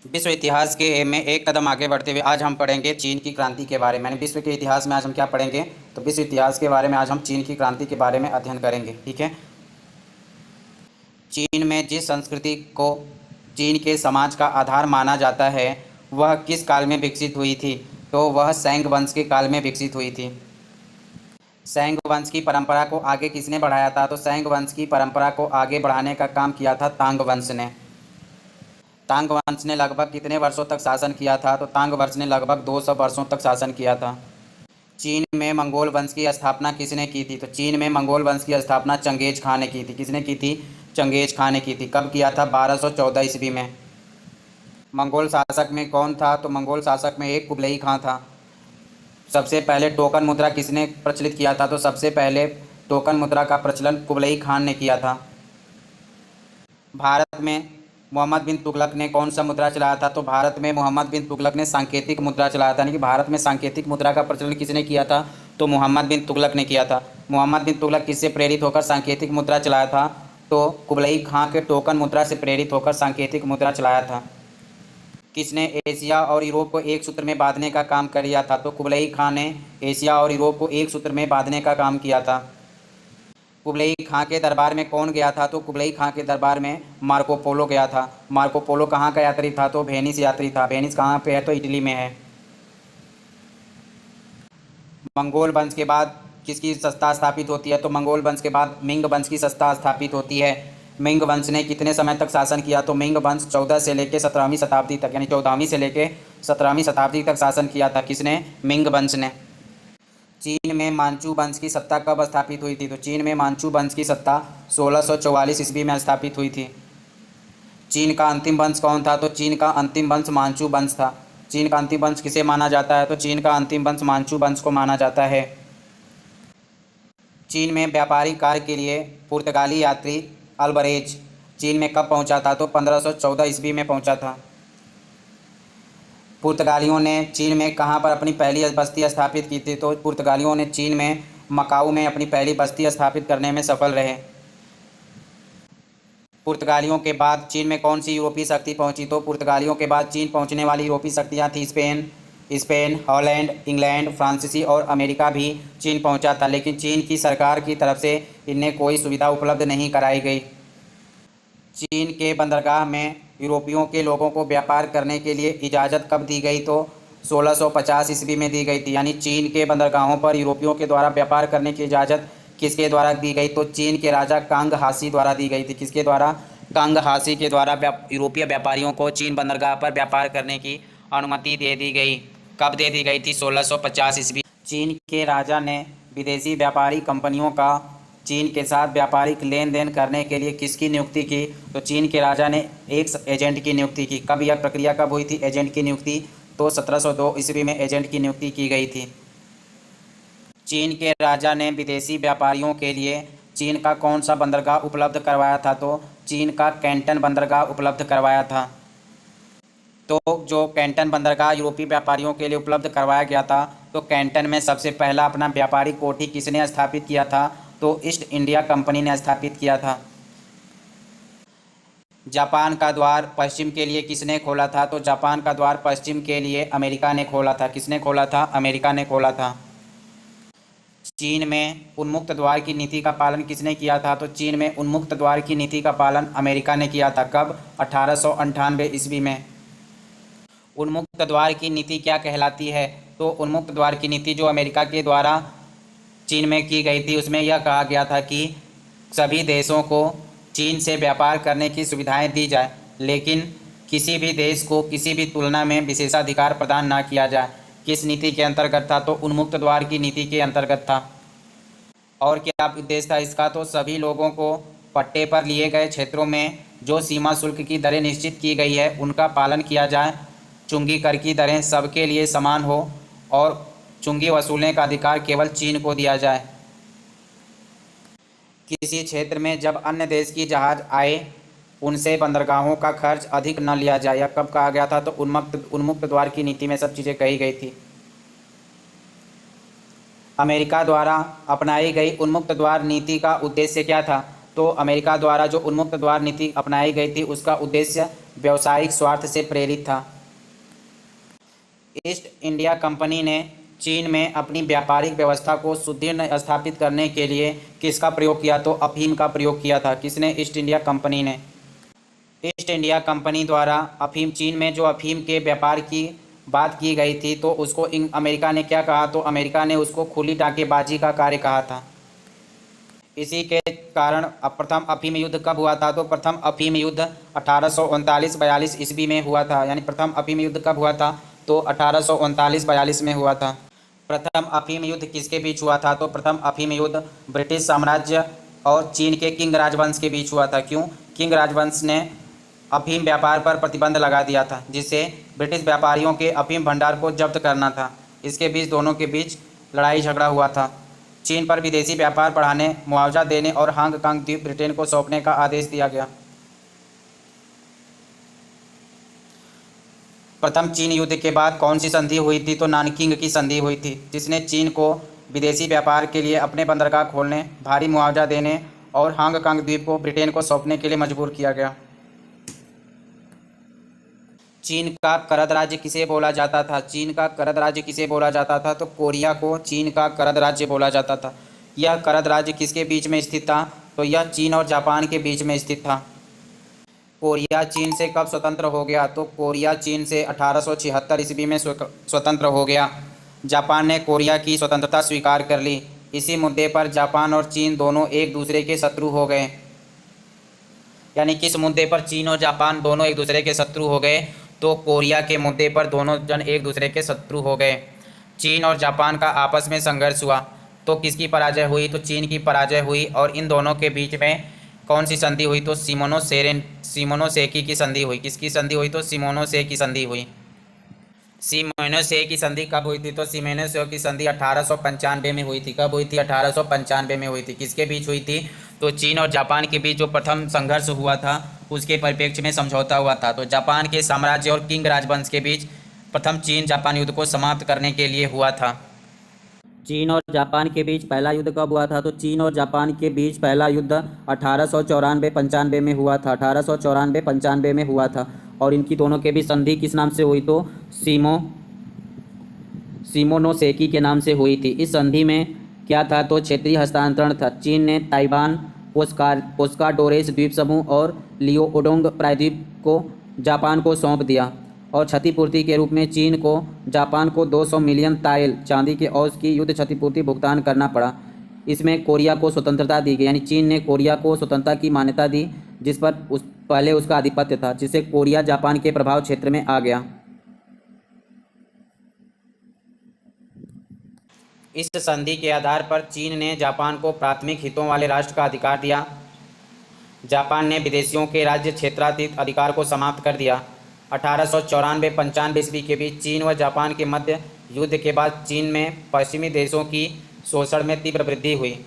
विश्व इतिहास के में एक कदम आगे बढ़ते हुए आज हम पढ़ेंगे चीन की क्रांति के बारे में। विश्व के इतिहास में आज हम क्या पढ़ेंगे, तो विश्व इतिहास के बारे में आज हम चीन की क्रांति के बारे में अध्ययन करेंगे। ठीक है। चीन में जिस संस्कृति को चीन के समाज का आधार माना जाता है वह किस काल में विकसित हुई थी, तो वह सैंग वंश के काल में विकसित हुई थी। सैंग वंश की परंपरा को आगे किसने बढ़ाया था, तो सैंग वंश की परंपरा को आगे बढ़ाने का काम किया था तांग वंश ने। तांग वंश ने लगभग कितने वर्षों तक शासन किया था, तो तांग वंश ने लगभग 200 वर्षों तक शासन किया था। चीन में मंगोल वंश की स्थापना किसने की थी, तो चीन में मंगोल वंश की स्थापना चंगेज खान ने की थी। किसने की थी? चंगेज खान ने की थी। कब किया था? 1214 ईस्वी में। मंगोल शासक में कौन था, तो मंगोल शासक में एक कुबलई खां था। सबसे पहले टोकन मुद्रा किसने प्रचलित किया था, तो सबसे पहले टोकन मुद्रा का प्रचलन कुबलई खान ने किया था। भारत में मोहम्मद बिन तुगलक ने कौन सा मुद्रा चलाया था, तो भारत में मोहम्मद बिन तुगलक ने सांकेतिक मुद्रा चलाया था। यानी कि भारत में सांकेतिक मुद्रा का प्रचलन किसने किया था, तो मोहम्मद बिन तुगलक ने किया था। मोहम्मद बिन तुगलक किससे प्रेरित होकर सांकेतिक मुद्रा चलाया था, तो कुबलई खां के टोकन मुद्रा से प्रेरित होकर सांकेतिक मुद्रा चलाया था। किसने एशिया और यूरोप को एक सूत्र में बांधने का काम किया था, तो कुबलई खां ने एशिया और यूरोप को एक सूत्र में बांधने का काम किया था। कुबलई खां के दरबार में कौन गया था, तो कुबलई खां के दरबार में मार्को पोलो गया था। मार्को पोलो कहाँ का यात्री था, तो वेनिस यात्री था। वेनिस कहाँ पे है, तो इटली में है। मंगोल वंश के बाद किसकी सत्ता स्थापित होती है, तो मंगोल वंश के बाद मिंग वंश की सत्ता स्थापित होती है। मिंग वंश ने कितने समय तक शासन किया, तो मिंग वंश 14 से लेकर 17वीं शताब्दी तक, यानी 14वीं से लेकर 17वीं शताब्दी तक शासन किया था। किसने? मिंग वंश ने। चीन में मांचू वंश की सत्ता कब स्थापित हुई थी, तो चीन में मांचू वंश की सत्ता 1644 ईस्वी में स्थापित हुई थी। चीन का अंतिम वंश कौन था, तो चीन का अंतिम वंश मांचू वंश था। चीन का अंतिम वंश किसे माना जाता है, तो चीन का अंतिम वंश मांचू वंश को माना जाता है। चीन में व्यापारिक कार्य के लिए पुर्तगाली यात्री अल्बरेज चीन में कब पहुंचा था, तो 1514 ईस्वी में पहुंचा था। पुर्तगालियों ने चीन में कहाँ पर अपनी पहली बस्ती स्थापित की थी, तो पुर्तगालियों ने चीन में मकाऊ में अपनी पहली बस्ती स्थापित करने में सफल रहे। पुर्तगालियों के बाद चीन में कौन सी यूरोपीय शक्ति पहुंची, तो पुर्तगालियों के बाद चीन पहुंचने वाली यूरोपीय शक्तियां थी स्पेन, हॉलैंड, इंग्लैंड, फ्रांसीसी और अमेरिका भी चीन पहुंचा था। लेकिन चीन की सरकार की तरफ से इन्हें कोई सुविधा उपलब्ध नहीं कराई गई। चीन के बंदरगाह में यूरोपियों के लोगों को व्यापार करने के लिए इजाज़त कब दी गई, तो 1650 ईस्वी में दी गई थी। यानी चीन के बंदरगाहों पर यूरोपियों के द्वारा व्यापार करने की इजाज़त किसके द्वारा दी गई, तो चीन के राजा कांग हासी द्वारा दी गई थी। किसके द्वारा? कांग हासी के द्वारा यूरोपीय व्यापारियों को चीन बंदरगाह पर व्यापार करने की अनुमति दे दी गई। कब दे दी गई थी? 1650 ईस्वी। चीन के राजा ने विदेशी व्यापारी कंपनियों का चीन के साथ व्यापारिक लेन देन करने के लिए किसकी नियुक्ति की, तो चीन के राजा ने एक एजेंट की नियुक्ति की। कब यह प्रक्रिया कब हुई थी एजेंट की नियुक्ति, तो 1702 ईस्वी में एजेंट की नियुक्ति की गई थी। चीन के राजा ने विदेशी व्यापारियों के लिए चीन का कौन सा बंदरगाह उपलब्ध करवाया था, तो चीन का कैंटन बंदरगाह उपलब्ध करवाया था। तो जो कैंटन बंदरगाह यूरोपीय व्यापारियों के लिए उपलब्ध करवाया गया था, तो कैंटन में सबसे पहला अपना व्यापारिक कोठी किसने स्थापित किया था, तो ईस्ट इंडिया कंपनी ने स्थापित किया था। जापान का द्वार पश्चिम के लिए किसने खोला था, तो जापान का द्वार पश्चिम के लिए अमेरिका ने खोला था। किसने खोला था? अमेरिका ने खोला था। चीन में उन्मुक्त द्वार की नीति का पालन किसने किया था, तो चीन में उन्मुक्त द्वार की नीति का पालन अमेरिका ने किया था। कब? 1898 ईस्वी में। उन्मुक्त द्वार की नीति क्या कहलाती है, तो उन्मुक्त द्वार की नीति जो अमेरिका के द्वारा चीन में की गई थी उसमें यह कहा गया था कि सभी देशों को चीन से व्यापार करने की सुविधाएं दी जाए, लेकिन किसी भी देश को किसी भी तुलना में विशेषाधिकार प्रदान ना किया जाए। किस नीति के अंतर्गत था, तो उन्मुक्त द्वार की नीति के अंतर्गत था। और क्या उद्देश्य था इसका, तो सभी लोगों को पट्टे पर लिए गए क्षेत्रों में जो सीमा शुल्क की दरें निश्चित की गई है उनका पालन किया जाए। चुंगी कर की दरें सबके लिए समान हो और चुंगी वसूलने का अधिकार केवल चीन को दिया जाए। किसी क्षेत्र में जब अन्य देश की जहाज आए उनसे बंदरगाहों का खर्च अधिक न लिया जाए। यह कब कहा गया था, तो उन्मुक्त द्वार की नीति में सब चीज़ें कही गई थी। अमेरिका द्वारा अपनाई गई उन्मुक्त द्वार नीति का उद्देश्य क्या था, तो अमेरिका द्वारा जो उन्मुक्त द्वार नीति अपनाई गई थी उसका उद्देश्य व्यावसायिक स्वार्थ से प्रेरित था। ईस्ट इंडिया कंपनी ने चीन में अपनी व्यापारिक व्यवस्था को सुदृढ़ स्थापित करने के लिए किसका प्रयोग किया? तो अफीम का प्रयोग किया था। किसने? ईस्ट इंडिया कंपनी ने। ईस्ट इंडिया कंपनी द्वारा अफीम, चीन में जो अफीम के व्यापार की बात की गई थी तो उसको अमेरिका ने क्या कहा? तो अमेरिका ने उसको खुली टाँकेबाजी का कार्य कहा था। इसी के कारण प्रथम अफीम युद्ध कब हुआ था? तो प्रथम अफीम युद्ध 1839-42 ईस्वी में हुआ था। यानी प्रथम अफीम युद्ध कब हुआ था? तो 1839-42 में हुआ था। प्रथम अफीम युद्ध किसके बीच हुआ था? तो प्रथम अफीम युद्ध ब्रिटिश साम्राज्य और चीन के किंग राजवंश के बीच हुआ था। क्यों? किंग राजवंश ने अफीम व्यापार पर प्रतिबंध लगा दिया था, जिससे ब्रिटिश व्यापारियों के अफीम भंडार को जब्त करना था। इसके बीच दोनों के बीच लड़ाई झगड़ा हुआ था। चीन पर विदेशी व्यापार बढ़ाने, मुआवजा देने और हांगकांग द्वीप ब्रिटेन को सौंपने का आदेश दिया गया। प्रथम चीन युद्ध के बाद कौन सी संधि हुई थी? तो नानकिंग की संधि हुई थी, जिसने चीन को विदेशी व्यापार के लिए अपने बंदरगाह खोलने, भारी मुआवजा देने और हांगकांग द्वीप को ब्रिटेन को सौंपने के लिए मजबूर किया गया। चीन का करद राज्य किसे बोला जाता था? चीन का करद राज्य किसे बोला जाता था? तो कोरिया को चीन का करद राज्य बोला जाता था। यह करद राज्य किसके बीच में स्थित था? तो यह चीन और जापान के बीच में स्थित था। कोरिया चीन से कब स्वतंत्र हो गया? तो कोरिया चीन से 1876 ईस्वी में स्वतंत्र हो गया। जापान ने कोरिया की स्वतंत्रता स्वीकार कर ली। इसी मुद्दे पर जापान और चीन दोनों एक दूसरे के शत्रु हो गए। यानी किस मुद्दे पर चीन और जापान दोनों एक दूसरे के शत्रु हो गए? तो कोरिया के मुद्दे पर दोनों जन एक दूसरे के शत्रु हो गए। चीन और जापान का आपस में संघर्ष हुआ तो किसकी पराजय हुई? तो चीन की पराजय हुई। और इन दोनों के बीच में कौन सी संधि हुई? तो शिमोनोसेकी की संधि हुई। किसकी संधि हुई? तो शिमोनोसेकी की संधि हुई। शिमोनोसेकी की संधि कब हुई थी? तो शिमोनोसेकी की संधि 1895 में हुई थी। कब हुई थी? 1895 में हुई थी। किसके बीच हुई थी? तो चीन और जापान के बीच जो प्रथम संघर्ष हुआ था उसके परिप्रेक्ष्य में समझौता हुआ था। तो जापान के साम्राज्य और किंग राजवंश के बीच प्रथम चीन जापान युद्ध को समाप्त करने के लिए हुआ था। चीन और जापान के बीच पहला युद्ध कब हुआ था? तो चीन और जापान के बीच पहला युद्ध 1894-95 में हुआ था। 1894-95 में हुआ था। और इनकी दोनों के बीच संधि किस नाम से हुई? तो शिमोनोसेकी के नाम से हुई थी। इस संधि में क्या था? तो क्षेत्रीय हस्तांतरण था। चीन ने ताइवान, पोस्काडोरेस द्वीप समूह और लियोओडोंग प्रायद्वीप को जापान को सौंप दिया और क्षतिपूर्ति के रूप में चीन को जापान को 200 मिलियन ताएल चांदी के औंस की युद्ध क्षतिपूर्ति भुगतान करना पड़ा। इसमें कोरिया को स्वतंत्रता दी गई। यानी चीन ने कोरिया को स्वतंत्रता की मान्यता दी, जिस पर पहले उसका आधिपत्य था, जिससे कोरिया जापान के प्रभाव क्षेत्र में आ गया। इस संधि के आधार पर चीन ने जापान को प्राथमिक हितों वाले राष्ट्र का अधिकार दिया। जापान ने विदेशियों के राज्य क्षेत्रातीत अधिकार को समाप्त कर दिया। 1894-95 ईस्वी के बीच चीन व जापान के मध्य युद्ध के बाद चीन में पश्चिमी देशों की शोषण में तीव्र वृद्धि हुई।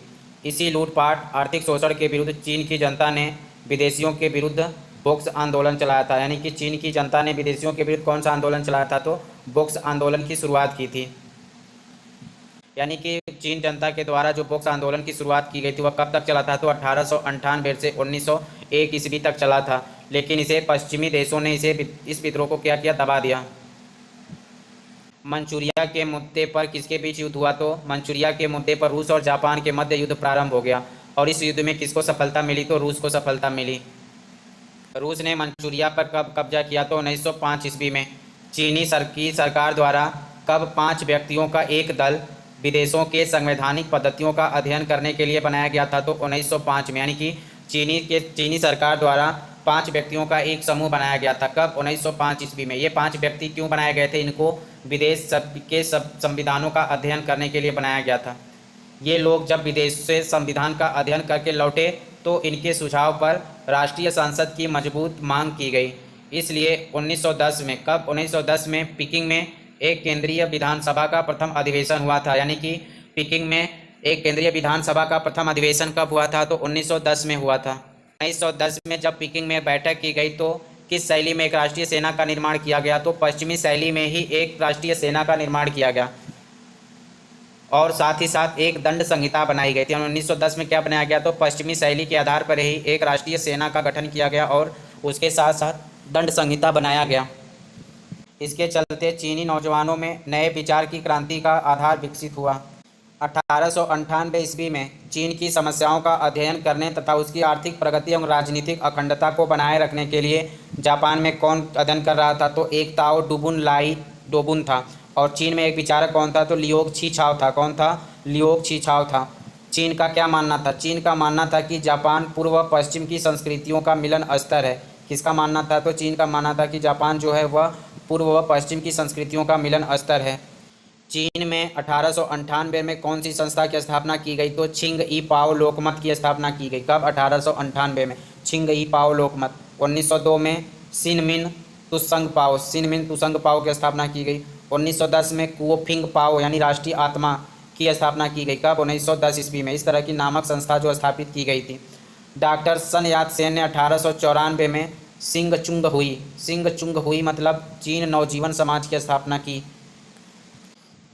इसी लूटपाट, आर्थिक शोषण के विरुद्ध चीन की जनता ने विदेशियों के विरुद्ध बोक्स आंदोलन चलाया था। यानी कि चीन की जनता ने विदेशियों के विरुद्ध कौन सा आंदोलन चलाया था? तो बोक्स आंदोलन की शुरुआत की थी। यानी कि चीन जनता के द्वारा जो बोक्स आंदोलन की शुरुआत की गई थी वह कब तक चला था? तो 1898 से 1901 ईस्वी तक चला था। लेकिन इसे पश्चिमी देशों ने इस विद्रोह को क्या किया? दबा दिया। मंचूरिया के मुद्दे पर किसके बीच युद्ध हुआ? तो मंचूरिया के मुद्दे पर रूस और जापान के मध्य युद्ध प्रारंभ हो गया। और इस युद्ध में किसको सफलता मिली? तो रूस को सफलता मिली। रूस ने मंचूरिया पर कब कब्जा किया? तो 1905 ईस्वी में। चीनी सरकार द्वारा कब 5 व्यक्तियों का एक दल विदेशों के संवैधानिक पद्धतियों का अध्ययन करने के लिए बनाया गया था? तो 1905 में। यानी कि चीनी सरकार द्वारा 5 व्यक्तियों का एक समूह बनाया गया था। कब? 1905 ईस्वी में। ये 5 व्यक्ति क्यों बनाए गए थे? इनको विदेश के संविधानों का अध्ययन करने के लिए बनाया गया था। ये लोग जब विदेश से संविधान का अध्ययन करके लौटे तो इनके सुझाव पर राष्ट्रीय संसद की मजबूत मांग की गई। इसलिए 1910 में, कब? 1910 में पीकिंग में एक केंद्रीय विधानसभा का प्रथम अधिवेशन हुआ था। यानी कि पीकिंग में एक केंद्रीय विधानसभा का प्रथम अधिवेशन कब हुआ था? तो 1910 में हुआ था। 1910 में जब पीकिंग में बैठक की गई तो किस शैली में एक राष्ट्रीय सेना का निर्माण किया गया? तो पश्चिमी शैली में ही एक राष्ट्रीय सेना का निर्माण किया गया। और साथ ही साथ एक दंड संहिता बनाई गई थी। 1910 में क्या बनाया गया, तो पश्चिमी शैली के आधार पर ही एक राष्ट्रीय सेना का गठन किया गया और उसके साथ साथ दंड संहिता बनाया गया। इसके चलते चीनी नौजवानों में नए विचार की क्रांति का आधार विकसित हुआ। 1898 ईस्वी में चीन की समस्याओं का अध्ययन करने तथा उसकी आर्थिक प्रगति एवं राजनीतिक अखंडता को बनाए रखने के लिए जापान में कौन अध्ययन कर रहा था, तो एक ताओ डुबुन लाई डोबुन था। और चीन में एक विचारक कौन था, तो लियोग छीछाओ था। कौन था, लियोग छीछाओ था। चीन का क्या मानना था, चीन का मानना था कि जापान पूर्व व पश्चिम की संस्कृतियों का मिलन स्तर है। किसका मानना था, तो चीन का मानना था कि जापान जो है वह पूर्व व पश्चिम की संस्कृतियों का मिलन स्तर है। चीन में 1898 में कौन सी संस्था की स्थापना की गई, तो छिंग ई पाओ लोकमत की स्थापना की गई। कब, 1898 में छिंग ई पाओ लोकमत। 1902 में सिनमिन तुसंग पाओ, सिनमिन तुसंग पाओ की स्थापना की गई। 1910 में कुओफिंग पाओ यानी राष्ट्रीय आत्मा की स्थापना की गई। कब, 1910 ईस्वी में। इस तरह की नामक संस्था जो स्थापित की गई थी। डॉक्टर सन यात सेन ने 1894 में सिंग चुंग हुई मतलब चीन नवजीवन समाज की स्थापना की।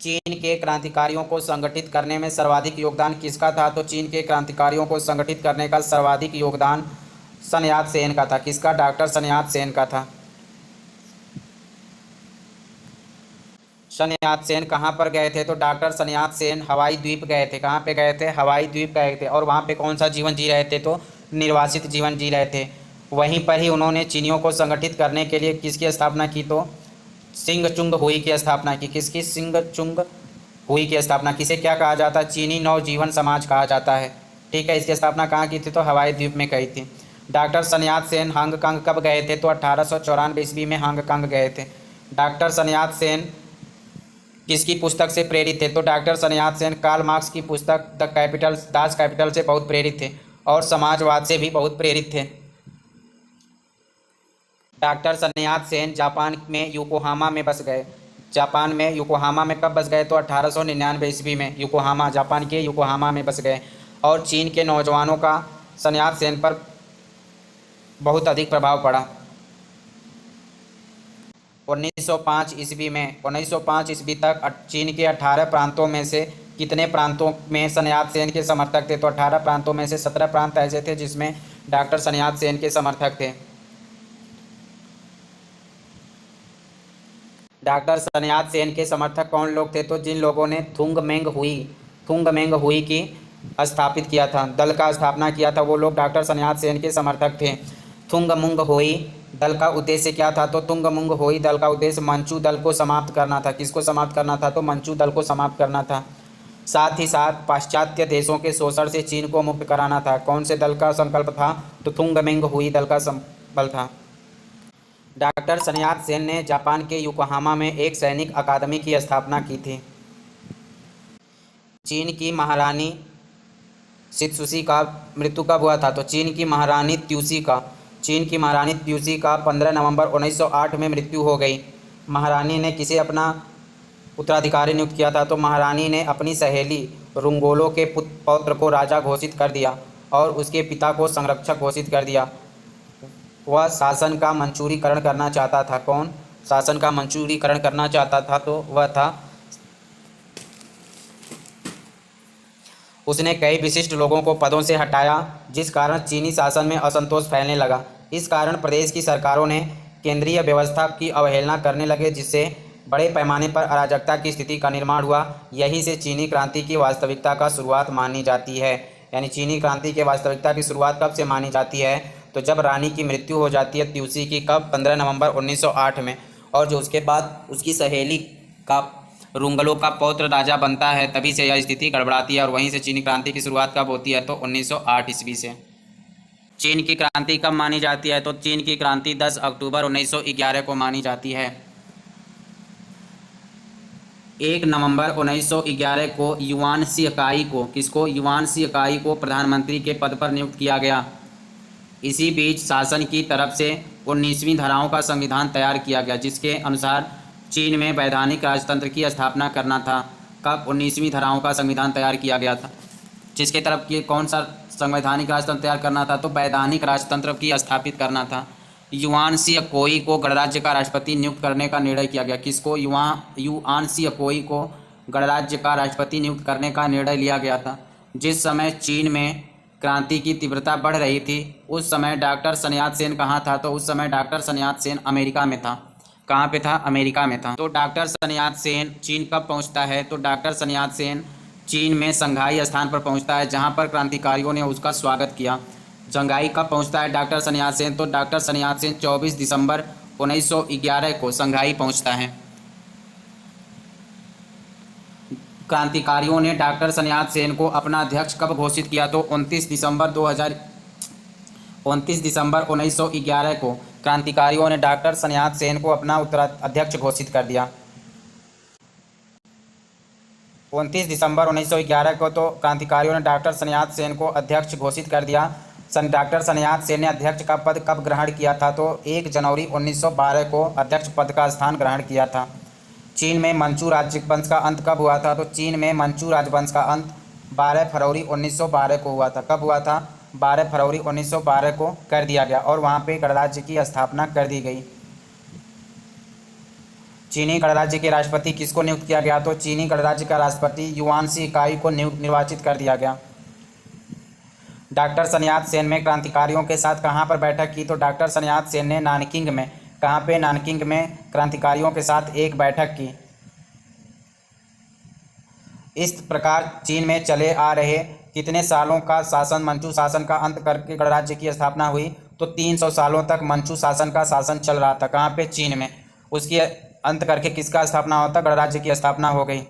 चीन के क्रांतिकारियों को संगठित करने में सर्वाधिक योगदान किसका था, तो चीन के क्रांतिकारियों को संगठित करने का सर्वाधिक योगदान सन यात सेन का था। किसका, डॉक्टर सन यात सेन का था। सन यात सेन कहाँ पर गए थे, तो डॉक्टर सन यात सेन हवाई द्वीप गए थे। कहाँ पे गए थे, हवाई द्वीप गए थे। और वहाँ पे कौन सा जीवन जी रहे थे, तो निर्वासित जीवन जी रहे थे। वहीं पर ही उन्होंने चीनियों को संगठित करने के लिए किसकी स्थापना की, तो सिंग चुंग हुई की स्थापना की। किसकी, सिंग चुंग हुई की स्थापना। किसे क्या कहा जाता है, चीनी नवजीवन समाज कहा जाता है। ठीक है, इसकी स्थापना कहाँ की थी, तो हवाई द्वीप में कही थी। डॉक्टर सन यात सेन हांगकांग कब गए थे, तो 1894 ईस्वी में हांगकांग गए थे। डॉक्टर सन यात सेन किसकी पुस्तक से प्रेरित थे, तो डॉक्टर सन यात सेन कार्ल मार्क्स की पुस्तक द कैपिटल दास कैपिटल से बहुत प्रेरित थे और समाजवाद से भी बहुत प्रेरित थे। डॉक्टर सन यात सेन जापान में योकोहामा में बस गए। जापान में योकोहामा में कब बस गए, तो 1899 ईस्वी में योकोहामा, जापान के योकोहामा में बस गए। और चीन के नौजवानों का सन यात सेन पर बहुत अधिक प्रभाव पड़ा। 1905 ईस्वी तक चीन के 18 प्रांतों में से कितने प्रांतों में सन यात सेन के समर्थक थे, तो 18 प्रांतों में से 17 प्रांत ऐसे थे जिसमें डॉक्टर सन यात सेन के समर्थक थे। डॉक्टर सन यात सेन के समर्थक कौन लोग थे, तो जिन लोगों ने थुंग मेंग हुई की स्थापित किया था, दल का स्थापना किया था, वो लोग डॉक्टर सन यात सेन के समर्थक थे। थुंग मुंग होई दल का उद्देश्य क्या था, तो तुंग मुंग होई दल का उद्देश्य मंचू दल को समाप्त करना था। किसको समाप्त करना था, तो मंचू दल को समाप्त करना था। साथ ही साथ पाश्चात्य देशों के शोषण से चीन को मुक्त कराना था। कौन से दल का संकल्प था, तो थुंग मिंग हुई दल का संकल्प था। डॉक्टर सन यात सेन ने जापान के योकोहामा में एक सैनिक अकादमी की स्थापना की थी। चीन की महारानी शित्सुसी का मृत्यु कब हुआ था, तो चीन की महारानी त्यूसी का 15 नवंबर 1908 में मृत्यु हो गई। महारानी ने किसे अपना उत्तराधिकारी नियुक्त किया था, तो महारानी ने अपनी सहेली रुंगोलो के पौत्र को राजा घोषित कर दिया और उसके पिता को संरक्षक घोषित कर दिया। वह शासन का मंचूरीकरण करना चाहता था। कौन शासन का मंचूरीकरण करना चाहता था, तो वह था, उसने कई विशिष्ट लोगों को पदों से हटाया जिस कारण चीनी शासन में असंतोष फैलने लगा। इस कारण प्रदेश की सरकारों ने केंद्रीय व्यवस्था की अवहेलना करने लगे, जिससे बड़े पैमाने पर अराजकता की स्थिति का निर्माण हुआ। यही से चीनी क्रांति की वास्तविकता का शुरुआत मानी जाती है। यानी चीनी क्रांति के वास्तविकता की शुरुआत कब से मानी जाती है, तो जब रानी की मृत्यु हो जाती है त्यूसी की, कब, 15 नवंबर 1908 में। और जो उसके बाद उसकी सहेली का रुंगलो का पौत्र राजा बनता है, तभी से यह स्थिति गड़बड़ाती है। और वहीं से चीनी क्रांति की शुरुआत कब होती है, तो 1908 ईस्वी से। चीन की क्रांति कब मानी जाती है, तो चीन की क्रांति 10 अक्टूबर 1911 को मानी जाती है। 1 नवंबर 1911 को युआन शी अकाई को प्रधानमंत्री के पद पर नियुक्त किया गया। इसी बीच शासन की तरफ से 19वीं धाराओं का संविधान तैयार किया गया, जिसके अनुसार चीन में वैधानिक राजतंत्र की स्थापना करना था। कब, 19वीं धाराओं का संविधान तैयार किया गया था, जिसके तरफ की कौन सा संवैधानिक राजतंत्र तैयार करना था, तो वैधानिक राजतंत्र की स्थापित करना था। युआन शी अकोई को गणराज्य का राष्ट्रपति नियुक्त करने का निर्णय किया गया। किसको, युआन शी अकोई को गणराज्य का राष्ट्रपति नियुक्त करने का निर्णय लिया गया था। जिस समय चीन में क्रांति की तीव्रता बढ़ रही थी उस समय डॉक्टर सन यात सेन कहाँ था? तो उस समय डॉक्टर सन यात सेन अमेरिका में था। कहाँ पे था? अमेरिका में था। तो डॉक्टर सन यात सेन चीन कब पहुँचता है? तो डॉक्टर सन यात सेन चीन में संघाई स्थान पर पहुँचता है, जहाँ पर क्रांतिकारियों ने उसका स्वागत किया। संघाई कब पहुँचता है डॉक्टर सन यात सेन? तो डॉक्टर सन यात सेन 24 दिसंबर 1911 को संघाई पहुँचता है। क्रांतिकारियों ने डॉक्टर सन यात सेन को अपना अध्यक्ष कब घोषित किया? तो 29 दिसंबर 1911 को क्रांतिकारियों ने डॉक्टर सन यात सेन को अपना अध्यक्ष घोषित कर दिया। 29 दिसंबर 1911 को तो क्रांतिकारियों ने डॉक्टर सन यात सेन को अध्यक्ष घोषित कर दिया। डॉक्टर सन यात सेन ने अध्यक्ष का पद कब ग्रहण किया था? तो 1 जनवरी 1912 को अध्यक्ष पद का स्थान ग्रहण किया था। चीन में मंचू राजवंश का अंत कब हुआ था? तो चीन में मंचू राजवंश का अंत 12 फरवरी 1912 को हुआ था। कब हुआ था? 12 फरवरी 1912 को कर दिया गया और वहाँ पे गणराज्य की स्थापना कर दी गई। चीनी गणराज्य के राष्ट्रपति किसको नियुक्त किया गया? तो चीनी गणराज्य का राष्ट्रपति युआन शी इकाई को निर्वाचित कर दिया गया। डॉक्टर सन यात सेन में क्रांतिकारियों के साथ कहाँ पर बैठक की? तो डॉक्टर सन यात सेन ने नानकिंग में, कहाँ पे? नानकिंग में क्रांतिकारियों के साथ एक बैठक की। इस प्रकार चीन में चले आ रहे कितने सालों का शासन, मंचू शासन का अंत करके गणराज्य की स्थापना हुई? तो 300 सालों तक मंचू शासन का शासन चल रहा था। कहाँ पे? चीन में। उसकी अंत करके किसका स्थापना होता? गणराज्य की स्थापना हो गई।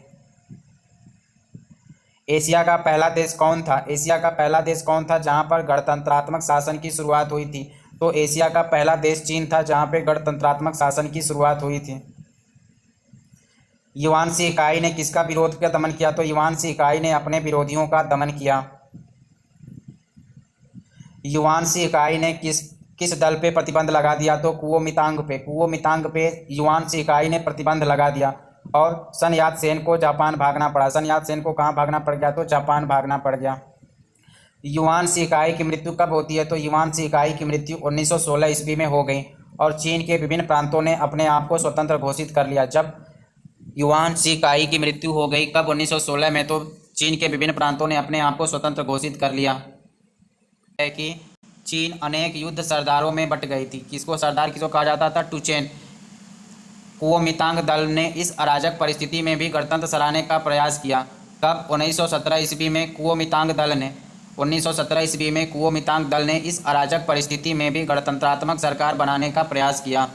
एशिया का पहला देश कौन था? एशिया का पहला देश कौन था जहाँ पर गणतंत्रात्मक शासन की शुरुआत हुई थी? तो एशिया का पहला देश चीन था जहाँ पे गणतंत्रात्मक शासन की शुरुआत हुई थी। युआन शी इकाई ने किसका विरोध का दमन किया? तो युआन शी इकाई ने अपने विरोधियों का दमन किया। युआन शी इकाई ने किस दल पे प्रतिबंध लगा दिया? तो कुओमितांग पे। कुओमितांग पे युआन शी इकाई ने प्रतिबंध लगा दिया और सन यात सेन को जापान भागना पड़ा। सन यात सेन को कहाँ भागना पड़ गया? तो जापान भागना पड़ गया। युआन शी इकाई की मृत्यु कब होती है? तो युआन शी इकाई की मृत्यु 1916 ईस्वी में हो गई और चीन के विभिन्न प्रांतों ने अपने आप को स्वतंत्र घोषित कर लिया। जब युआन शी इकाई की मृत्यु हो गई कब? 1916 में। तो चीन के विभिन्न प्रांतों ने अपने आप को स्वतंत्र घोषित कर लिया। है कि चीन अनेक युद्ध सरदारों में बट गई थी। किसको सरदार किसको कहा जाता था? टुचेन। कुओमितांग दल ने इस अराजक परिस्थिति में भी गणतंत्र सराहने का प्रयास किया। कब? 1917 ईस्वी में कुओमितांग दल ने 1917 ईस्वी में कुओमितांग दल ने इस अराजक परिस्थिति में भी गणतंत्रात्मक सरकार बनाने का प्रयास किया।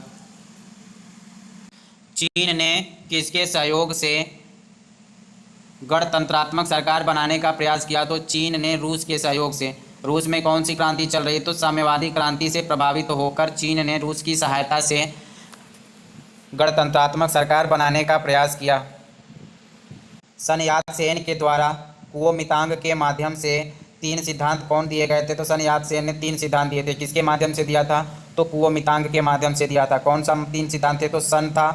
चीन ने किसके सहयोग से गणतंत्रात्मक सरकार बनाने का प्रयास किया? तो चीन ने रूस के सहयोग से। रूस में कौन सी क्रांति चल रही है? तो साम्यवादी क्रांति से प्रभावित होकर चीन ने रूस की सहायता से गणतंत्रात्मक सरकार बनाने का प्रयास किया। सन यात सेन के द्वारा कुओमितांग के माध्यम से 3 सिद्धांत कौन दिए गए थे? तो सन यात सेन ने 3 सिद्धांत दिए थे। किसके माध्यम से दिया था? तो कुओमितांग के माध्यम से दिया था। कौन सा 3 सिद्धांत थे? तो सन था,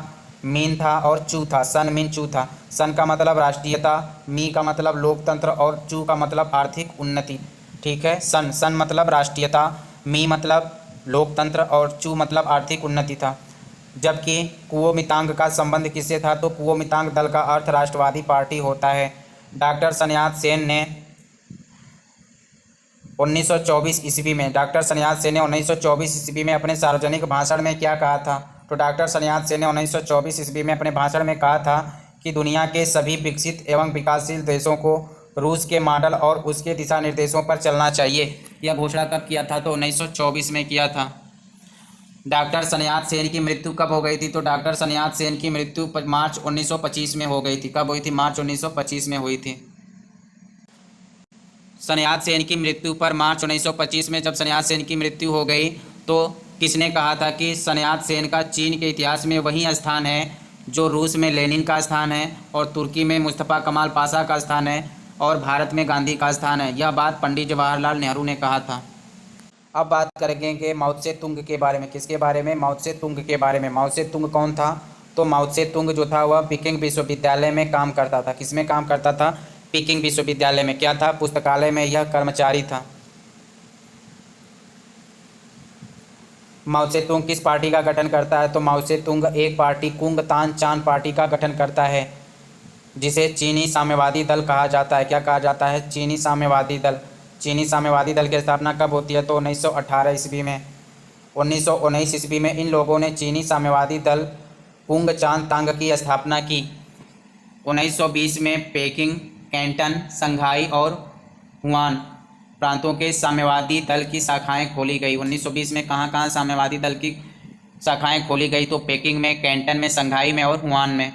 मीन था और चू था। सन, मीन, चू था। सन का मतलब राष्ट्रीयता, मी का मतलब लोकतंत्र और चू का मतलब आर्थिक उन्नति। ठीक है, सन मतलब राष्ट्रीयता, मी मतलब लोकतंत्र और चू मतलब आर्थिक उन्नति था। जबकि कुओमितांग का संबंध किससे था? तो कुओमितांग दल का अर्थ राष्ट्रवादी पार्टी होता है। डॉक्टर सन यात सेन ने 1924 ईस्वी में डॉक्टर सन यात सेन ने 1924 ईस्वी में अपने सार्वजनिक भाषण में क्या कहा था? तो डॉक्टर सन यात सेन ने 1924 ईस्वी में अपने भाषण में कहा था कि दुनिया के सभी विकसित एवं विकासशील देशों को रूस के मॉडल और उसके दिशा निर्देशों पर चलना चाहिए। यह घोषणा कब किया था? तो 1924 में किया था। डॉक्टर सन यात सेन की मृत्यु कब हो गई थी? तो डॉक्टर सन यात सेन की मृत्यु मार्च 1925 में हो गई थी। कब हुई थी? मार्च 1925 में हुई थी। सन यात सेन की मृत्यु पर मार्च 1925 में जब सन यात सेन की मृत्यु हो गई तो किसने कहा था कि सन यात सेन का चीन के इतिहास में वही स्थान है जो रूस में लेनिन का स्थान है और तुर्की में मुस्तफ़ा कमाल पाशा का स्थान है और भारत में गांधी का स्थान है। यह बात पंडित जवाहरलाल नेहरू ने कहा था। अब बात करेंगे माओ त्से तुंग के बारे में। किसके बारे में? माओ त्से तुंग के बारे में। माओ त्से तुंग कौन था? तो माओ त्से तुंग जो था वह पीकिंग विश्वविद्यालय में काम करता था। किसमें काम करता था? पीकिंग विश्वविद्यालय में। क्या था? पुस्तकालय में यह कर्मचारी था। माओ त्से तुंग किस पार्टी का गठन करता है? तो माओ त्से तुंग एक पार्टी कुंग तान चान पार्टी का गठन करता है। जिसे चीनी साम्यवादी दल कहा जाता है। क्या कहा जाता है? चीनी साम्यवादी दल। चीनी साम्यवादी दल की स्थापना कब होती है? तो 1918 ईस्वी में। 1919 ईस्वी में इन लोगों ने चीनी साम्यवादी दल पुंग चान तांग की स्थापना की। 1920 में पेकिंग, कैंटन, संघाई और हुआन प्रांतों के साम्यवादी दल की शाखाएं खोली गई। 1920 में कहाँ कहाँ साम्यवादी दल की शाखाएं खोली गई? तो पेकिंग में, कैंटन में, संघाई में और हुआन में।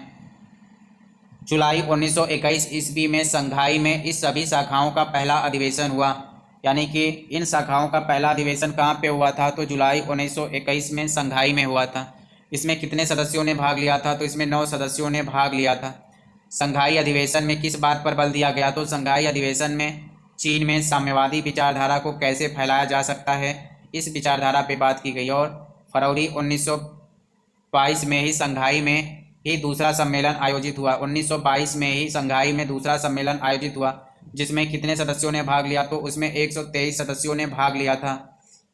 जुलाई 1921 ईस्वी में संघाई में इस सभी शाखाओं का पहला अधिवेशन हुआ। यानी कि इन शाखाओं का पहला अधिवेशन कहाँ पे हुआ था? तो जुलाई 1921 में संघाई में हुआ था। इसमें कितने सदस्यों ने भाग लिया था? तो इसमें 9 सदस्यों ने भाग लिया था। संघाई अधिवेशन में किस बात पर बल दिया गया? तो संघाई अधिवेशन में चीन में साम्यवादी विचारधारा को कैसे फैलाया जा सकता है, इस विचारधारा पे बात की गई। और फरवरी 1922 में ही संघाई में ही दूसरा सम्मेलन आयोजित हुआ। 1922 में ही संघाई में दूसरा सम्मेलन आयोजित हुआ, जिसमें कितने सदस्यों ने भाग लिया? तो उसमें 123 सदस्यों ने भाग लिया था।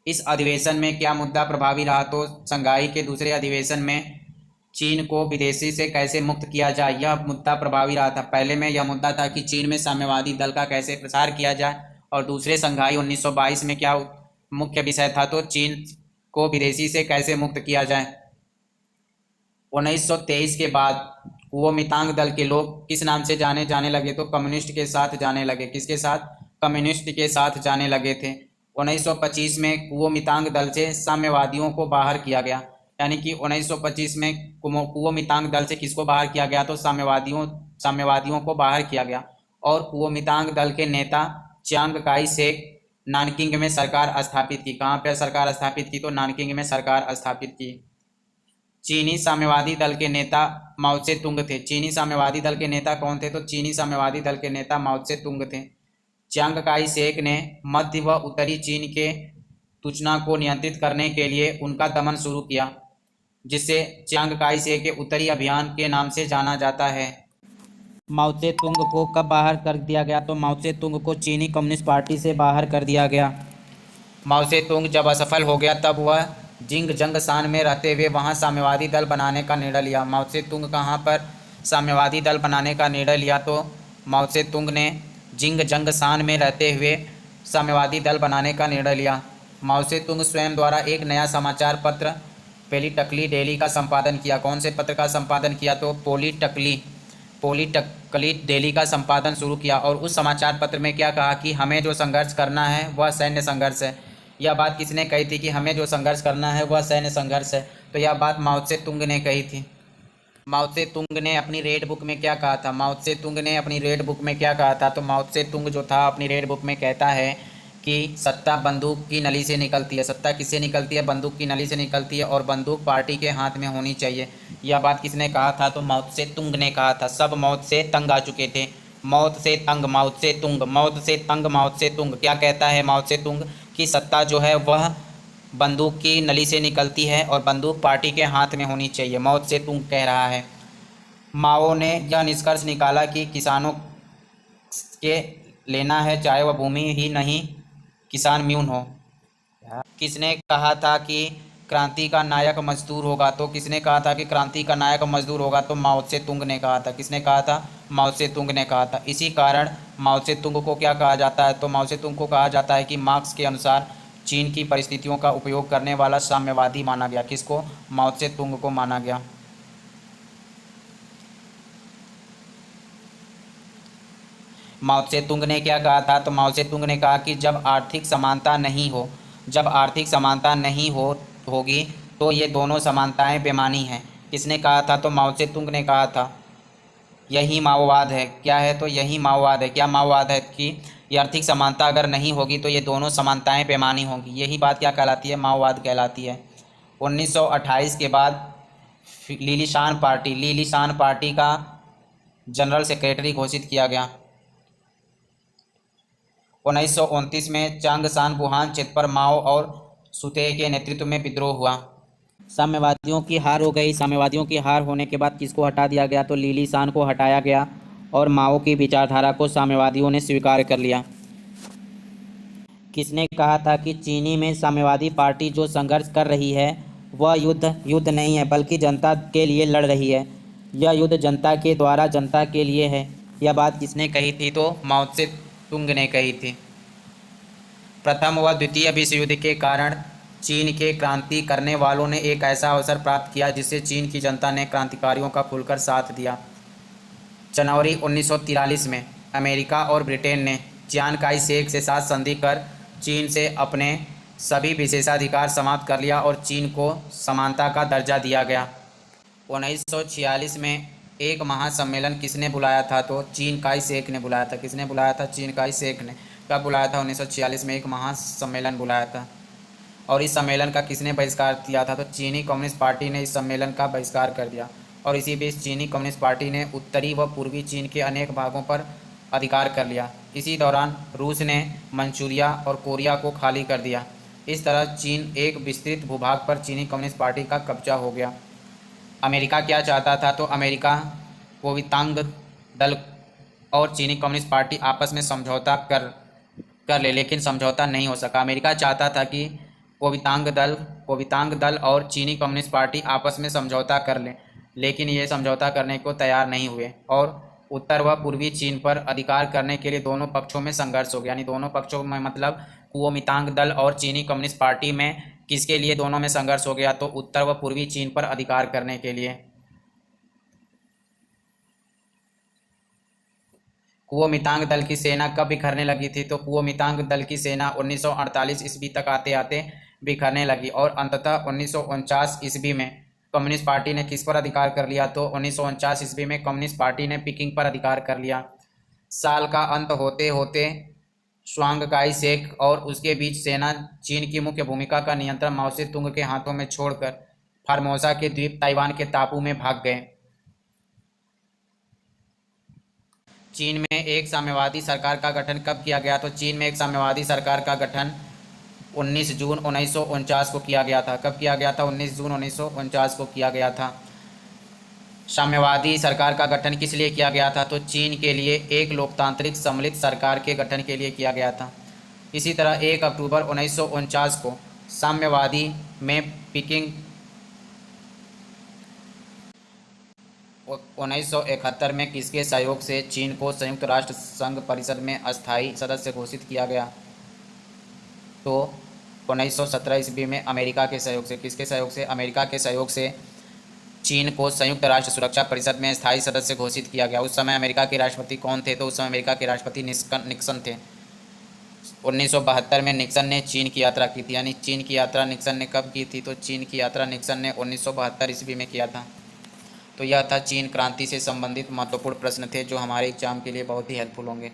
इस अधिवेशन में क्या मुद्दा प्रभावी रहा? तो संघाई के दूसरे अधिवेशन में चीन को विदेशी से कैसे मुक्त किया जाए, यह मुद्दा प्रभावी रहा था। पहले में यह मुद्दा था कि चीन में साम्यवादी दल का कैसे प्रसार किया जाए, और दूसरे संघाई 1922 में क्या मुख्य विषय था? तो चीन को विदेशी से कैसे मुक्त किया जाए। 1923 के बाद कुओमितांग दल के लोग किस नाम से जाने लगे? तो कम्युनिस्ट के साथ जाने लगे। किसके साथ? कम्युनिस्ट के साथ जाने लगे थे। 1925 में कुओमितांग दल से साम्यवादियों को बाहर किया गया। यानी कि 1925 में कुओमितांग दल से किसको बाहर किया गया? तो साम्यवादियों को बाहर किया गया। और कुओमितांग दल के नेता चियांग काई शेक नानकिंग में सरकार स्थापित की। कहाँ पर सरकार स्थापित की? तो नानकिंग में सरकार स्थापित की। चीनी साम्यवादी दल के नेता माओ त्से तुंग थे। चीनी साम्यवादी दल के नेता कौन थे? तो चीनी साम्यवादी दल के नेता माओ त्से तुंग थे। चियांग काई शेक ने मध्य व उत्तरी चीन के तुचना को नियंत्रित करने के लिए उनका दमन शुरू किया, जिसे चियांग काई शेक के उत्तरी अभियान के नाम से जाना जाता है। माओ त्से तुंग को कब बाहर कर दिया गया? तो माओ त्से तुंग को चीनी कम्युनिस्ट पार्टी से बाहर कर दिया गया। माओ त्से तुंग जब असफल हो गया तब वह जिंगजंगसान में रहते हुए वहां साम्यवादी दल बनाने का निर्णय लिया। माओ त्से तुंग कहाँ पर साम्यवादी दल बनाने का निर्णय लिया? तो माओ त्से तुंग ने जिंगजंगसान में रहते हुए साम्यवादी दल बनाने का निर्णय लिया। माओ त्से तुंग स्वयं द्वारा एक नया समाचार पत्र पोलिटकली डेली का संपादन किया। कौन से पत्र का संपादन किया? तो पोलिटकली डेली का संपादन शुरू किया। और उस समाचार पत्र में क्या कहा कि हमें जो संघर्ष करना है वह सैन्य संघर्ष है। यह बात किसने कही थी कि हमें जो संघर्ष करना है वह सैन्य संघर्ष है? तो यह बात माओ त्से तुंग ने कही थी। माओ त्से तुंग ने अपनी रेड बुक में क्या कहा था? माओ त्से तुंग ने अपनी रेड बुक में क्या कहा था? तो माओ त्से तुंग जो था अपनी रेड बुक में कहता है कि सत्ता बंदूक की नली से निकलती है। सत्ता किससे निकलती है? बंदूक की नली से निकलती है, और बंदूक पार्टी के हाथ में होनी चाहिए। यह बात किसने कहा था? तो माओ त्से तुंग ने कहा था। सब मौत से तंग आ चुके थे। मौत से तंग माओ त्से तुंग, मौत से तंग माओ त्से तुंग। क्या कहता है माओ त्से तुंग? कि सत्ता जो है वह बंदूक की नली से निकलती है और बंदूक पार्टी के हाथ में होनी चाहिए, माओ त्से तुंग कह रहा है। माओ ने यह निष्कर्ष निकाला कि किसानों के लेना है चाहे वह भूमि ही नहीं किसान म्यून हो। किसने कहा था कि क्रांति का नायक मजदूर होगा? तो किसने कहा था कि क्रांति का नायक मजदूर होगा? तो माओ त्से तुंग ने कहा था। किसने कहा था? माओ त्से तुंग ने कहा था। इसी कारण माओ त्से तुंग को क्या कहा जाता है? तो माओ त्से तुंग को कहा जाता है कि मार्क्स के अनुसार चीन की परिस्थितियों का उपयोग करने वाला साम्यवादी माना गया। किसको? माओ त्से तुंग को माना गया। माओ त्से तुंग ने क्या कहा था? तो माओ त्से तुंग ने कहा कि जब आर्थिक समानता नहीं होगी तो ये दोनों समानताएं बेमानी हैं। किसने कहा था? तो माओ त्से तुंग ने कहा था। यही माओवाद है। क्या है? तो यही माओवाद है। क्या माओवाद है? कि ये आर्थिक समानता अगर नहीं होगी तो ये दोनों समानताएं बेमानी होंगी। यही बात क्या कहलाती है? माओवाद कहलाती है। 1928 के बाद लीलिशान पार्टी का जनरल सेक्रेटरी घोषित किया गया। 1929 में चांगसान वुहान क्षेत्र पर माओ और सुते के नेतृत्व में विद्रोह हुआ। साम्यवादियों की हार हो गई। साम्यवादियों की हार होने के बाद किसको हटा दिया गया? तो लीलिशान को हटाया गया और माओ की विचारधारा को साम्यवादियों ने स्वीकार कर लिया। किसने कहा था कि चीनी में साम्यवादी पार्टी जो संघर्ष कर रही है वह युद्ध नहीं है बल्कि जनता के लिए लड़ रही है? यह युद्ध जनता के द्वारा जनता के लिए है। यह बात किसने कही थी? तो माओ त्से तुंग ने कही थी। प्रथम व द्वितीय विश्व युद्ध के कारण चीन के क्रांति करने वालों ने एक ऐसा अवसर प्राप्त किया जिससे चीन की जनता ने क्रांतिकारियों का खुलकर साथ दिया। जनवरी 1943 में अमेरिका और ब्रिटेन ने चियान काई शेक से साथ संधि कर चीन से अपने सभी विशेषाधिकार समाप्त कर लिया और चीन को समानता का दर्जा दिया गया। 1946 में एक महासम्मेलन किसने बुलाया था? तो चियान काई शेक ने बुलाया था। किसने बुलाया था? चियान काई शेक ने। कब बुलाया था? 1946 में एक महासम्मेलन बुलाया था। और इस सम्मेलन का किसने बहिष्कार किया था? तो चीनी कम्युनिस्ट पार्टी ने इस सम्मेलन का बहिष्कार कर दिया। और इसी बीच चीनी कम्युनिस्ट पार्टी ने उत्तरी व पूर्वी चीन के अनेक भागों पर अधिकार कर लिया। इसी दौरान रूस ने मंचूरिया और कोरिया को खाली कर दिया। इस तरह चीन एक विस्तृत भूभाग पर चीनी कम्युनिस्ट पार्टी का कब्जा हो गया। अमेरिका क्या चाहता था? तो अमेरिका कोवितांग दल और चीनी कम्युनिस्ट पार्टी आपस में समझौता कर ले, लेकिन समझौता नहीं हो सका। अमेरिका चाहता था कि कोवितांग दल और चीनी कम्युनिस्ट पार्टी आपस में समझौता कर लें, लेकिन ये समझौता करने को तैयार नहीं हुए और उत्तर व पूर्वी चीन पर अधिकार करने के लिए दोनों पक्षों में संघर्ष हो गया। यानी दोनों पक्षों में मतलब कुओमितांग दल और चीनी कम्युनिस्ट पार्टी में किसके लिए दोनों में संघर्ष हो गया? तो उत्तर व पूर्वी चीन पर अधिकार करने के लिए। कुओमितांग दल की सेना कब बिखरने लगी थी? तो कुओमितांग दल की सेना 1948 ईस्वी तक आते आते बिखरने लगी और अंततः 1949 ईस्वी में कम्युनिस्ट पार्टी ने किस पर अधिकार कर लिया? तो 1949 ईस्वी में कम्युनिस्ट पार्टी ने पीकिंग पर अधिकार कर लिया। साल का अंत होते होते स्वांग काई शेक और उसके बीच सेना चीन की मुख्य भूमिका का नियंत्रण माओ से तुंग के हाथों में छोड़कर फार्मोसा के द्वीप ताइवान के टापू में भाग गए। चीन में एक साम्यवादी सरकार का गठन कब किया गया? तो चीन में एक साम्यवादी सरकार का गठन 19 जून 1949 को किया गया था। कब किया गया था? 19 जून 1949 को किया गया था। साम्यवादी सरकार का गठन किस लिए किया गया था? तो चीन के लिए एक लोकतांत्रिक सम्मिलित सरकार के गठन के लिए किया गया था। इसी तरह 1 अक्टूबर 1949 को साम्यवादी में पीकिंग 1971 में किसके सहयोग से चीन को संयुक्त राष्ट्र संघ परिषद में अस्थायी सदस्य घोषित किया गया? तो 1917 ईस्वी में अमेरिका के सहयोग से। किसके सहयोग से? अमेरिका के सहयोग से चीन को संयुक्त राष्ट्र सुरक्षा परिषद में स्थायी सदस्य घोषित किया गया। उस समय अमेरिका के राष्ट्रपति कौन थे? तो उस समय अमेरिका के राष्ट्रपति निक्सन थे। 1972 में निक्सन ने चीन की यात्रा की थी। यानी चीन की यात्रा निक्सन ने कब की थी? तो चीन की यात्रा निक्सन ने 1972 ईस्वी में किया था। तो यह था चीन क्रांति से संबंधित महत्वपूर्ण प्रश्न थे जो हमारे एग्जाम के लिए बहुत ही हेल्पफुल होंगे।